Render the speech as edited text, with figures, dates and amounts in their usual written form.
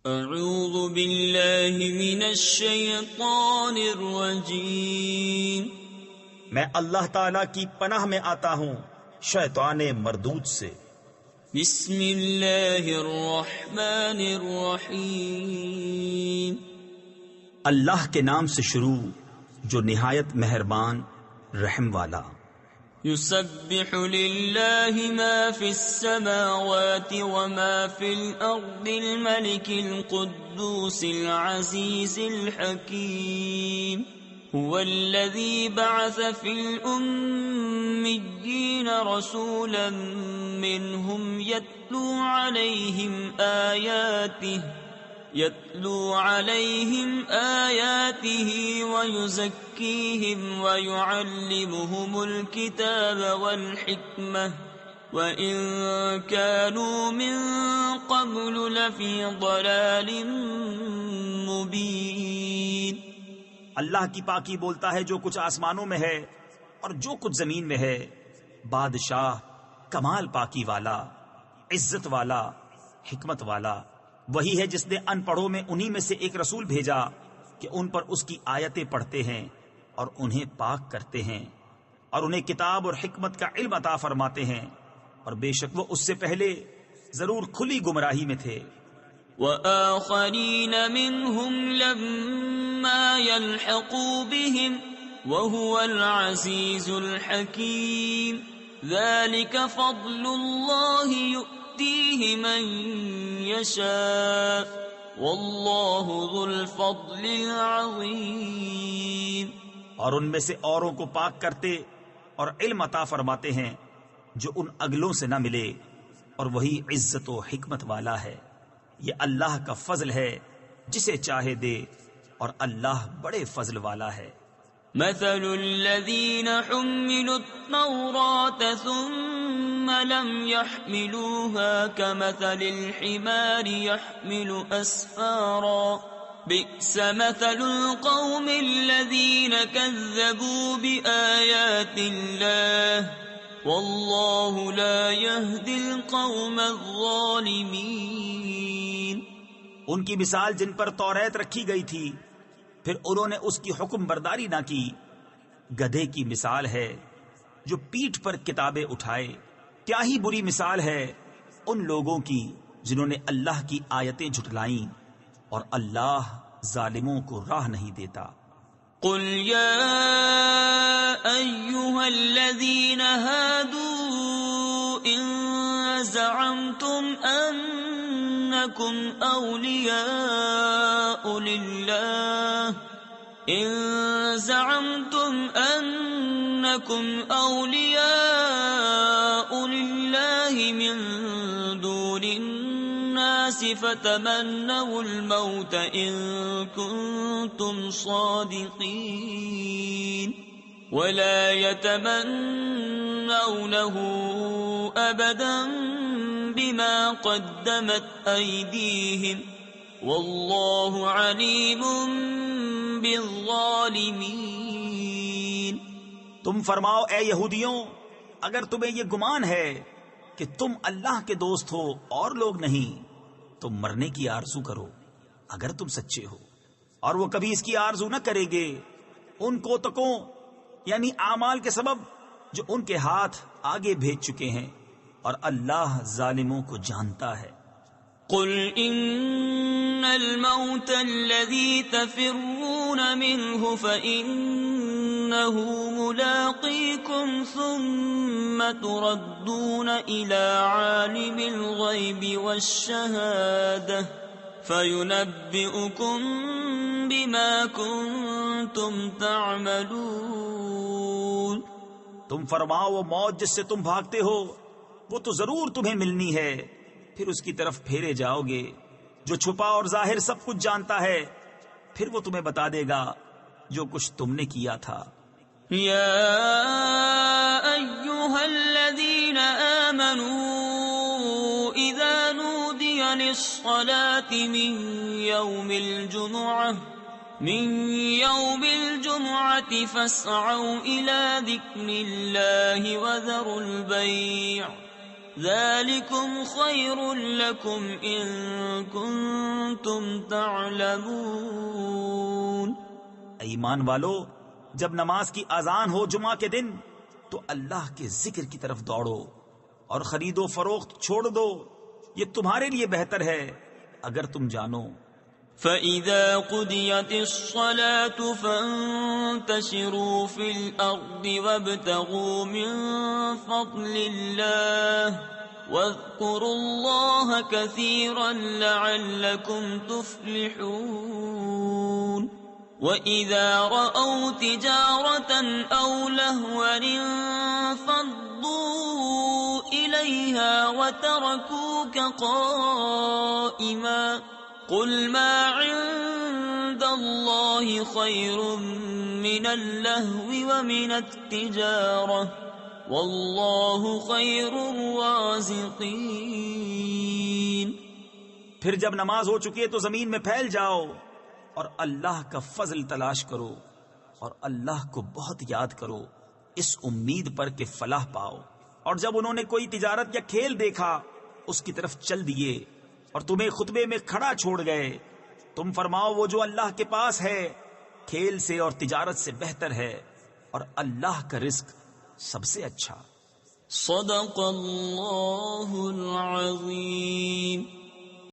اعوذ باللہ من الشیطان الرجیم، میں اللہ تعالی کی پناہ میں آتا ہوں شیطان مردود سے۔ بسم اللہ الرحمن الرحیم، اللہ کے نام سے شروع جو نہایت مہربان رحم والا۔ یسبح للہ ما فی السماوات وما فی الارض الملک القدوس العزیز الحکیم، هو الذی بعث فی الأمیین رسولا منهم يتلو عليهم آياته ويزكيهم ويعلمهم الكتاب والحكمة وإن كانوا من قبل لفي ضلال مبين۔ اللہ کی پاکی بولتا ہے جو کچھ آسمانوں میں ہے اور جو کچھ زمین میں ہے، بادشاہ کمال پاکی والا، عزت والا، حکمت والا وہی ہے جس نے ان پڑھوں میں انہی میں سے ایک رسول بھیجا کہ ان پر اس کی آیتیں پڑھتے ہیں اور انہیں پاک کرتے ہیں اور انہیں کتاب اور حکمت کا علم عطا فرماتے ہیں، اور بے شک وہ اس سے پہلے ضرور کھلی گمراہی میں تھے۔ وآخرین منهم لما يلحقوا بهم وهو العزیز الحکیم، ذلك فضل اللہ یؤتیہ من یشاء واللہ ذو الفضل العظیم۔ اور ان میں سے اوروں کو پاک کرتے اور علم عطا فرماتے ہیں جو ان اگلوں سے نہ ملے، اور وہی عزت و حکمت والا ہے۔ یہ اللہ کا فضل ہے، جسے چاہے دے، اور اللہ بڑے فضل والا ہے۔ مثل الذين حملوا التوراة ثم لم يحملوها كمثل الحمار يحمل أسفارا، بئس مثل القوم الذين كذبوا بآيات الله والله لا يهدي القوم الظالمين۔ ان کی مثال جن پر توریت رکھی گئی تھی پھر انہوں نے اس کی حکم برداری نہ کی، گدھے کی مثال ہے جو پیٹھ پر کتابیں اٹھائے۔ کیا ہی بری مثال ہے ان لوگوں کی جنہوں نے اللہ کی آیتیں جھٹلائیں، اور اللہ ظالموں کو راہ نہیں دیتا۔ قل یا ایہا الذین ہادوا ان زعمتم انکم اولیاء للہ من دون الناس فتمنوا الموت ان کنتم صادقین ولا يتمنونه ابدا بما قدمت ایدیہم واللہ علیم بالظالمین۔ تم فرماؤ اے یہودیوں، اگر تمہیں یہ گمان ہے کہ تم اللہ کے دوست ہو اور لوگ نہیں، تو مرنے کی آرزو کرو اگر تم سچے ہو، اور وہ کبھی اس کی آرزو نہ کریں گے ان کوتکوں یعنی اعمال کے سبب جو ان کے ہاتھ آگے بھیج چکے ہیں، اور اللہ ظالموں کو جانتا ہے۔ قل ان الموت الذي تفرون منه فإنه ملاقيكم ثم تردون إلى عالم الغيب والشهادة فينبئكم بما كنتم تعملون۔ تم فرماؤ وہ موت جس سے تم بھاگتے ہو وہ تو ضرور تمہیں ملنی ہے، پھر اس کی طرف پھیرے جاؤ گے، جو چھپا اور ظاہر سب کچھ جانتا ہے، پھر وہ تمہیں بتا دے گا جو کچھ تم نے کیا تھا۔ یا ایھا الذین آمنوا اذا نودی للصلاة من یوم الجمعة فاسعوا الى ذکر اللہ وذروا البیع ذلكم خير لكم إن كنتم تعلمون۔ ایمان والو، جب نماز کی اذان ہو جمعہ کے دن تو اللہ کے ذکر کی طرف دوڑو اور خرید و فروخت چھوڑ دو، یہ تمہارے لیے بہتر ہے اگر تم جانو۔ فَإِذَا قُضِيَتِ الصَّلَاةُ فَانتَشِرُوا فِي الْأَرْضِ وَابْتَغُوا مِن فَضْلِ اللَّهِ وَاذْكُرُوا اللَّهَ كَثِيرًا لَعَلَّكُمْ تُفْلِحُونَ۔ وَإِذَا رَأَوْا تِجَارَةً أَوْ لَهْوًا انفَضُّوا إِلَيْهَا وَتَرَكُوكَ قَائِمًا قُلْ مَا عِندَ اللَّهِ خَيْرٌ مِّنَ اللَّهْوِ وَمِنَ التِّجَارَةِ وَاللَّهُ خَيْرُ الرَّازِقِينَ۔ پھر جب نماز ہو چکی ہے تو زمین میں پھیل جاؤ اور اللہ کا فضل تلاش کرو اور اللہ کو بہت یاد کرو، اس امید پر کہ فلاح پاؤ۔ اور جب انہوں نے کوئی تجارت یا کھیل دیکھا اس کی طرف چل دیے اور تمہیں خطبے میں کھڑا چھوڑ گئے، تم فرماؤ وہ جو اللہ کے پاس ہے کھیل سے اور تجارت سے بہتر ہے، اور اللہ کا رزق سب سے اچھا۔ صدق اللہ العظیم۔